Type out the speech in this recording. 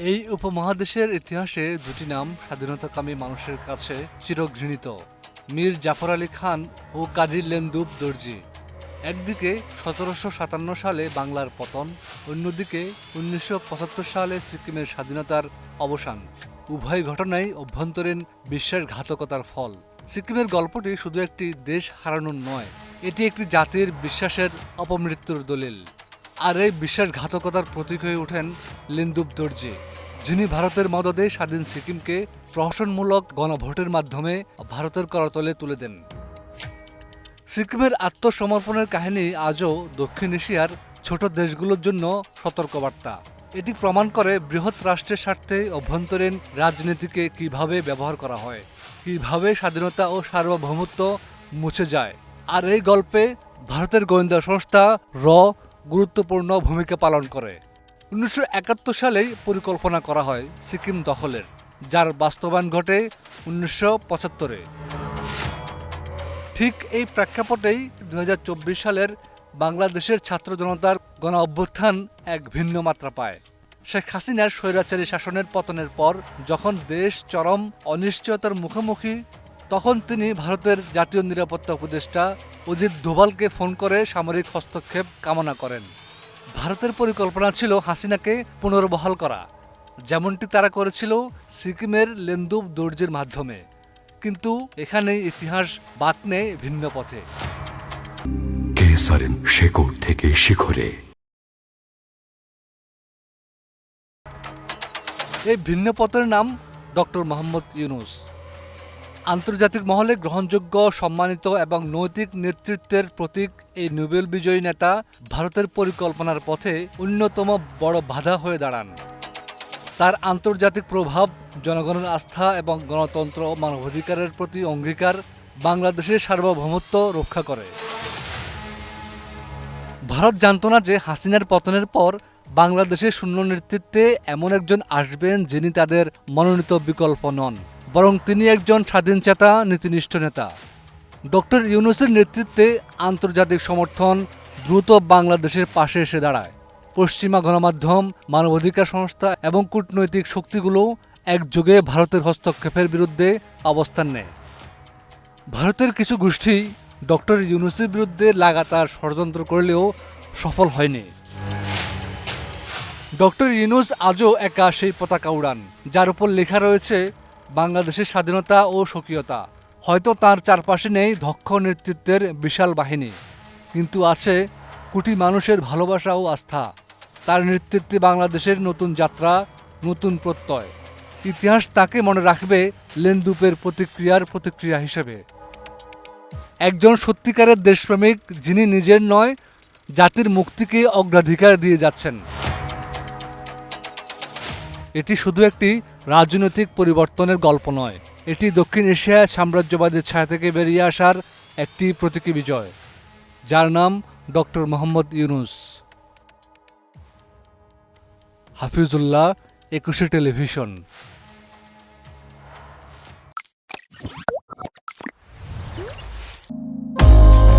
এই উপমহাদেশের ইতিহাসে দুটি নাম স্বাধীনতাকামী মানুষের কাছে চিরঘৃণিত: মীর জাফর আলী খান ও কাজী লেনদুব দর্জি। একদিকে ১৭৫৭ সালে বাংলার পতন, অন্যদিকে ১৯৭৫ সালে সিকিমের স্বাধীনতার অবসান। উভয় ঘটনাই অভ্যন্তরীণ বিশ্বাসঘাতকতার ফল। সিকিমের গল্পটি শুধু একটি দেশ হারানোর নয়, এটি একটি জাতির বিশ্বাসের অপমৃত্যুর দলিল। আর এই বিশ্বাসঘাতকতার প্রতীক হয়ে ওঠেন লেনদুব দর্জি, যিনি ভারতের মদদে স্বাধীন সিকিমকে প্রহসনমূলক গণভোটের মাধ্যমে ভারতের করতলে তুলে দেন। সিকিমের আত্মসমর্পণের কাহিনী আজও দক্ষিণ এশিয়ার ছোট দেশগুলোর জন্য সতর্কবার্তা। এটি প্রমাণ করে বৃহৎ রাষ্ট্রের স্বার্থে অভ্যন্তরীণ রাজনীতিকে কিভাবে ব্যবহার করা হয়, কিভাবে স্বাধীনতা ও সার্বভৌমত্ব মুছে যায়। আর এই গল্পে ভারতের গোয়েন্দা সংস্থা গুরুত্বপূর্ণ ভূমিকা পালন করে। ১৯৭১ সালেই পরিকল্পনা করা হয় সিকিম দখলের, যার বাস্তবায়ন ঘটে ১৯৭৫-এ। ঠিক এই প্রেক্ষাপটেই ২০২৪ সালের বাংলাদেশের ছাত্র জনতার গণ অভ্যুত্থান এক ভিন্ন মাত্রা পায়। শেখ হাসিনার স্বৈরাচারী শাসনের পতনের পর যখন দেশ চরম অনিশ্চয়তার মুখোমুখি, তখন তিনি ভারতের জাতীয় নিরাপত্তা উপদেষ্টা অজিত দোভালকে ফোন করে সামরিক হস্তক্ষেপ কামনা করেন। ভারতের পরিকল্পনা ছিল হাসিনাকে পুনর্বহাল করা, যেমনটি তারা করেছিল সিকিমের লেনদুব দর্জির মাধ্যমে। কিন্তু এখানেই ইতিহাস বাঁক নেয় ভিন্ন পথে। কেসারের শেকড় থেকে শিখরে। এই ভিন্ন পথের নাম ডক্টর মোহাম্মদ ইউনূস। আন্তর্জাতিক মহলে গ্রহণযোগ্য, সম্মানিত এবং নৈতিক নেতৃত্বের প্রতীক এই নোবেল বিজয়ী নেতা ভারতের পরিকল্পনার পথে অন্যতম বড় বাধা হয়ে দাঁড়ান। তার আন্তর্জাতিক প্রভাব, জনগণের আস্থা এবং গণতন্ত্র ও মানবাধিকারের প্রতি অঙ্গীকার বাংলাদেশের সার্বভৌমত্ব রক্ষা করে। ভারত জানত না যে হাসিনার পতনের পর বাংলাদেশের শূন্য নেতৃত্বে এমন একজন আসবেন যিনি তাদের মনোনীত বিকল্প নন, বরং তিনি একজন স্বাধীনচেতা, নীতিনিষ্ঠ নেতা। ডক্টর ইউনূসের নেতৃত্বে আন্তর্জাতিক সমর্থন দ্রুত বাংলাদেশের পাশে এসে দাঁড়ায়। পশ্চিমা গণমাধ্যম, মানবাধিকার সংস্থা এবং কূটনৈতিক শক্তিগুলো একযোগে ভারতের হস্তক্ষেপের বিরুদ্ধে অবস্থান নেয়। ভারতের কিছু গোষ্ঠী ডক্টর ইউনূসের বিরুদ্ধে লাগাতার ষড়যন্ত্র করলেও সফল হয়নি। ডক্টর ইউনূস আজও একা সেই পতাকা উড়ান, যার উপর লেখা রয়েছে বাংলাদেশের স্বাধীনতা ও স্বকীয়তা। হয়তো তার চারপাশে নেই দক্ষ নেতৃত্বের বিশাল বাহিনী, কিন্তু আছে কোটি মানুষের ভালোবাসা ও আস্থা। তার নেতৃত্বে বাংলাদেশের নতুন যাত্রা, নতুন প্রত্যয়। ইতিহাস তাকে মনে রাখবে লেনদুপের প্রতিক্রিয়া হিসেবে। একজন সত্যিকারের দেশপ্রেমিক, যিনি নিজের নয়, জাতির মুক্তিকে অগ্রাধিকার দিয়ে যাচ্ছেন। এটি শুধু একটি রাজনৈতিক পরিবর্তনের গল্প নয়, এটি দক্ষিণ এশিয়ায় সাম্রাজ্যবাদের ছায়া থেকে বেরিয়ে আসার একটি প্রতীকী বিজয়, যার নাম ডক্টর মোহাম্মদ ইউনূস। হাফিজুল্লাহ, ২১শে টেলিভিশন।